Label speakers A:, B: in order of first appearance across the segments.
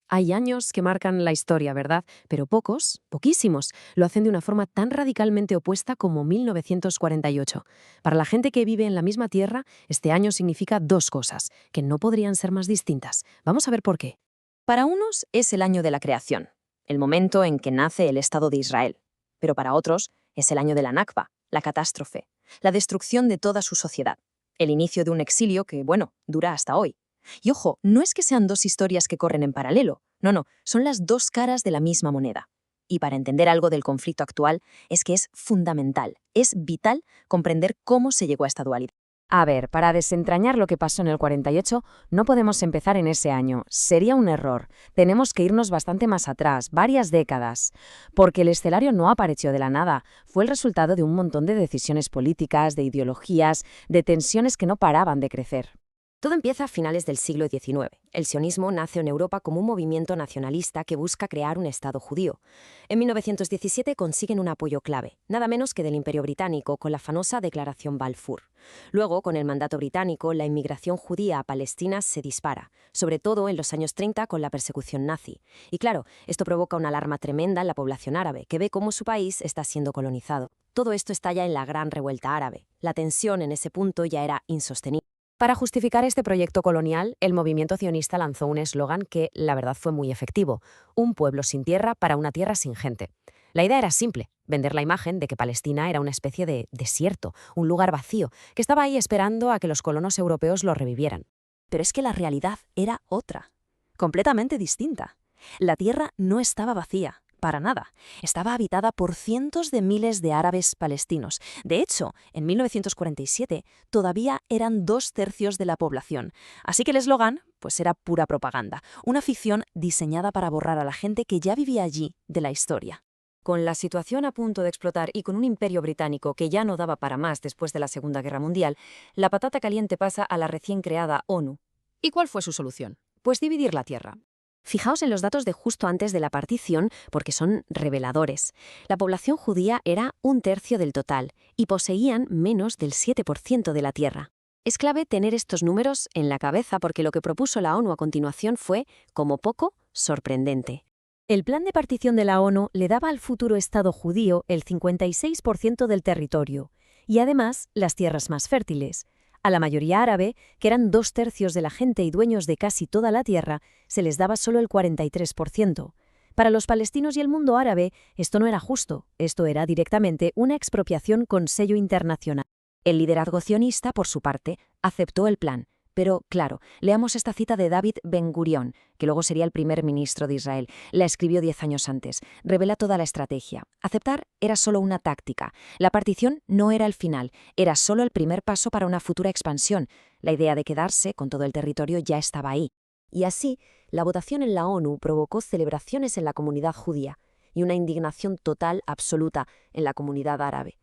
A: Hay años que marcan la historia, ¿verdad? Pero pocos, poquísimos, lo hacen de una forma tan radicalmente opuesta como 1948. Para la gente que vive en la misma tierra, este año significa dos cosas, que no podrían ser más distintas. Vamos a ver por qué.
B: Para unos es el año de la creación, el momento en que nace el Estado de Israel. Pero para otros es el año de la Nakba, la catástrofe, la destrucción de toda su sociedad, el inicio de un exilio que, bueno, dura hasta hoy. Y ojo, no es que sean dos historias que corren en paralelo, no, son las dos caras de la misma moneda. Y para entender algo del conflicto actual es que es fundamental, es vital comprender cómo se llegó a esta dualidad.
C: A ver, para desentrañar lo que pasó en el 48, no podemos empezar en ese año. Sería un error. Tenemos que irnos bastante más atrás, varias décadas. Porque el escenario no apareció de la nada. Fue el resultado de un montón de decisiones políticas, de ideologías, de tensiones que no paraban de crecer.
D: Todo empieza a finales del siglo XIX. El sionismo nace en Europa como un movimiento nacionalista que busca crear un Estado judío. En 1917 consiguen un apoyo clave, nada menos que del Imperio Británico, con la famosa Declaración Balfour. Luego, con el mandato británico, la inmigración judía a Palestina se dispara, sobre todo en los años 30 con la persecución nazi. Y claro, esto provoca una alarma tremenda en la población árabe, que ve cómo su país está siendo colonizado. Todo esto estalla en la Gran Revuelta Árabe. La tensión en ese punto ya era insostenible.
A: Para justificar este proyecto colonial, el movimiento cionista lanzó un eslogan que, la verdad, fue muy efectivo: un pueblo sin tierra para una tierra sin gente. La idea era simple: vender la imagen de que Palestina era una especie de desierto, un lugar vacío, que estaba ahí esperando a que los colonos europeos lo revivieran.
B: Pero es que la realidad era otra, completamente distinta. La tierra no estaba vacía, para nada. Estaba habitada por cientos de miles de árabes palestinos. De hecho, en 1947 todavía eran 2/3 de la población. Así que el eslogan, pues era pura propaganda, una ficción diseñada para borrar a la gente que ya vivía allí de la historia.
D: Con la situación a punto de explotar y con un imperio británico que ya no daba para más después de la Segunda Guerra Mundial, la patata caliente pasa a la recién creada ONU.
A: ¿Y cuál fue su solución?
D: Pues dividir la tierra. Fijaos en los datos de justo antes de la partición porque son reveladores. La población judía era 1/3 del total y poseían menos del 7% de la tierra. Es clave tener estos números en la cabeza porque lo que propuso la ONU a continuación fue, como poco, sorprendente.
E: El plan de partición de la ONU le daba al futuro Estado judío el 56% del territorio y además las tierras más fértiles. A la mayoría árabe, que eran 2/3 de la gente y dueños de casi toda la tierra, se les daba solo el 43%. Para los palestinos y el mundo árabe, esto no era justo, esto era directamente una expropiación con sello internacional.
D: El liderazgo sionista, por su parte, aceptó el plan. Pero, claro, leamos esta cita de David Ben-Gurión, que luego sería el primer ministro de Israel. La escribió 10 años antes. Revela toda la estrategia. Aceptar era solo una táctica. La partición no era el final, era solo el primer paso para una futura expansión. La idea de quedarse con todo el territorio ya estaba ahí. Y así, la votación en la ONU provocó celebraciones en la comunidad judía y una indignación total, absoluta, en la comunidad árabe.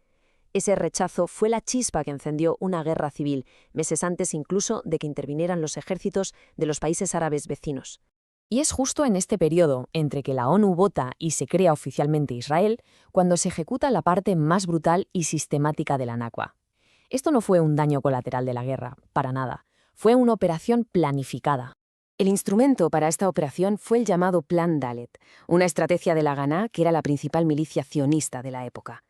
D: Ese rechazo fue la chispa que encendió una guerra civil, meses antes incluso de que intervinieran los ejércitos de los países árabes vecinos.
A: Y es justo en este periodo, entre que la ONU vota y se crea oficialmente Israel, cuando se ejecuta la parte más brutal y sistemática de la Nakba. Esto no fue un daño colateral de la guerra, para nada. Fue una operación planificada. El instrumento para esta operación fue el llamado Plan Dalet, una estrategia de la Haganah que era la principal milicia sionista de la época.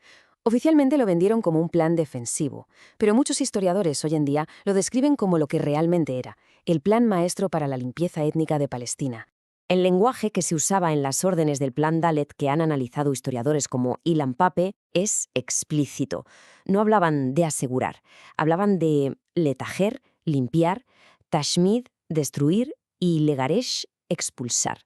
A: Oficialmente lo vendieron como un plan defensivo, pero muchos historiadores hoy en día lo describen como lo que realmente era, el plan maestro para la limpieza étnica de Palestina. El lenguaje que se usaba en las órdenes del plan Dalet que han analizado historiadores como Ilan Pappé es explícito. No hablaban de asegurar, hablaban de letajer, limpiar, tashmid, destruir y legaresh, expulsar.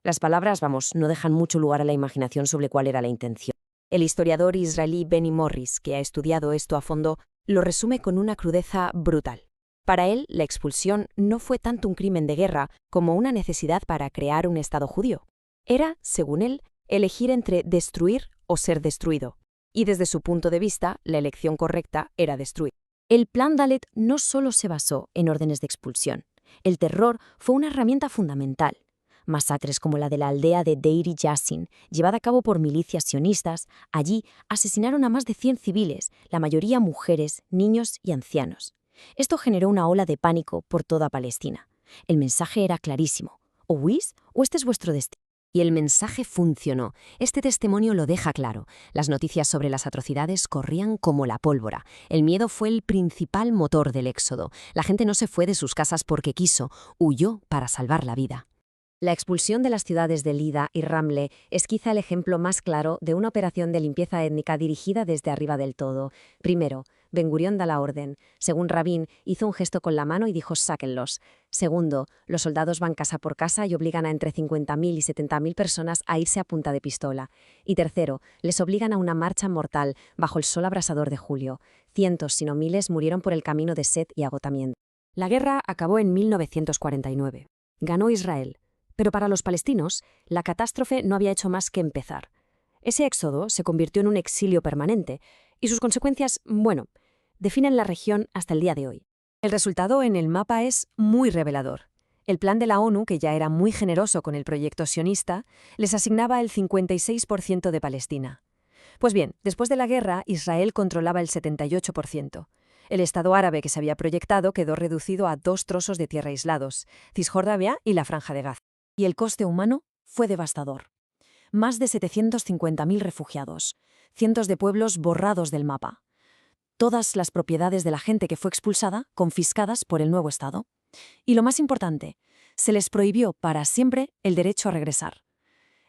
A: Las palabras, no dejan mucho lugar a la imaginación sobre cuál era la intención. El historiador israelí Benny Morris, que ha estudiado esto a fondo, lo resume con una crudeza brutal. Para él, la expulsión no fue tanto un crimen de guerra como una necesidad para crear un Estado judío. Era, según él, elegir entre destruir o ser destruido. Y desde su punto de vista, la elección correcta era destruir. El plan Dalet no solo se basó en órdenes de expulsión. El terror fue una herramienta fundamental. Masacres como la de la aldea de Deir Yassin, llevada a cabo por milicias sionistas, allí asesinaron a más de 100 civiles, la mayoría mujeres, niños y ancianos. Esto generó una ola de pánico por toda Palestina. El mensaje era clarísimo:
E: O huís o este es vuestro destino.
D: Y el mensaje funcionó. Este testimonio lo deja claro. Las noticias sobre las atrocidades corrían como la pólvora. El miedo fue el principal motor del éxodo. La gente no se fue de sus casas porque quiso, huyó para salvar la vida. La expulsión de las ciudades de Lida y Ramle es quizá el ejemplo más claro de una operación de limpieza étnica dirigida desde arriba del todo. Primero, Ben Gurión da la orden. Según Rabin, hizo un gesto con la mano y dijo «sáquenlos». Segundo, los soldados van casa por casa y obligan a entre 50.000 y 70.000 personas a irse a punta de pistola. Y tercero, les obligan a una marcha mortal bajo el sol abrasador de julio. Cientos, si no miles, murieron por el camino de sed y agotamiento.
C: La guerra acabó en 1949. Ganó Israel. Pero para los palestinos, la catástrofe no había hecho más que empezar. Ese éxodo se convirtió en un exilio permanente, y sus consecuencias, bueno, definen la región hasta el día de hoy. El resultado en el mapa es muy revelador. El plan de la ONU, que ya era muy generoso con el proyecto sionista, les asignaba el 56% de Palestina. Pues bien, después de la guerra, Israel controlaba el 78%. El Estado árabe que se había proyectado quedó reducido a 2 trozos de tierra aislados, Cisjordania y la Franja de Gaza. Y el coste humano fue devastador. Más de 750.000 refugiados, cientos de pueblos borrados del mapa. Todas las propiedades de la gente que fue expulsada confiscadas por el nuevo Estado. Y lo más importante, se les prohibió para siempre el derecho a regresar.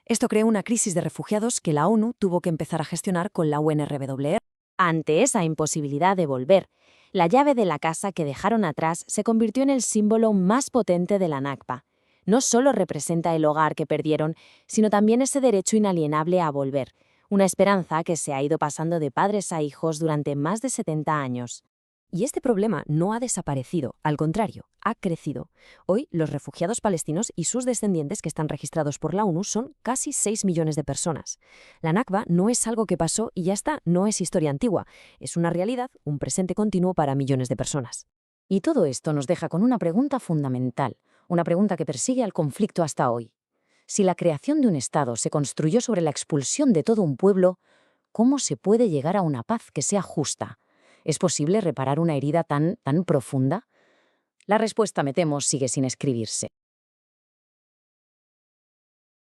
C: Esto creó una crisis de refugiados que la ONU tuvo que empezar a gestionar con la UNRWA.
A: Ante esa imposibilidad de volver, la llave de la casa que dejaron atrás se convirtió en el símbolo más potente de la Nakba. No solo representa el hogar que perdieron, sino también ese derecho inalienable a volver, una esperanza que se ha ido pasando de padres a hijos durante más de 70 años.
C: Y este problema no ha desaparecido, al contrario, ha crecido. Hoy, los refugiados palestinos y sus descendientes que están registrados por la ONU son casi 6 millones de personas. La Nakba no es algo que pasó y ya está, no es historia antigua. Es una realidad, un presente continuo para millones de personas.
A: Y todo esto nos deja con una pregunta fundamental, una pregunta que persigue al conflicto hasta hoy. Si la creación de un Estado se construyó sobre la expulsión de todo un pueblo, ¿cómo se puede llegar a una paz que sea justa? ¿Es posible reparar una herida tan profunda? La respuesta, me temo, sigue sin escribirse.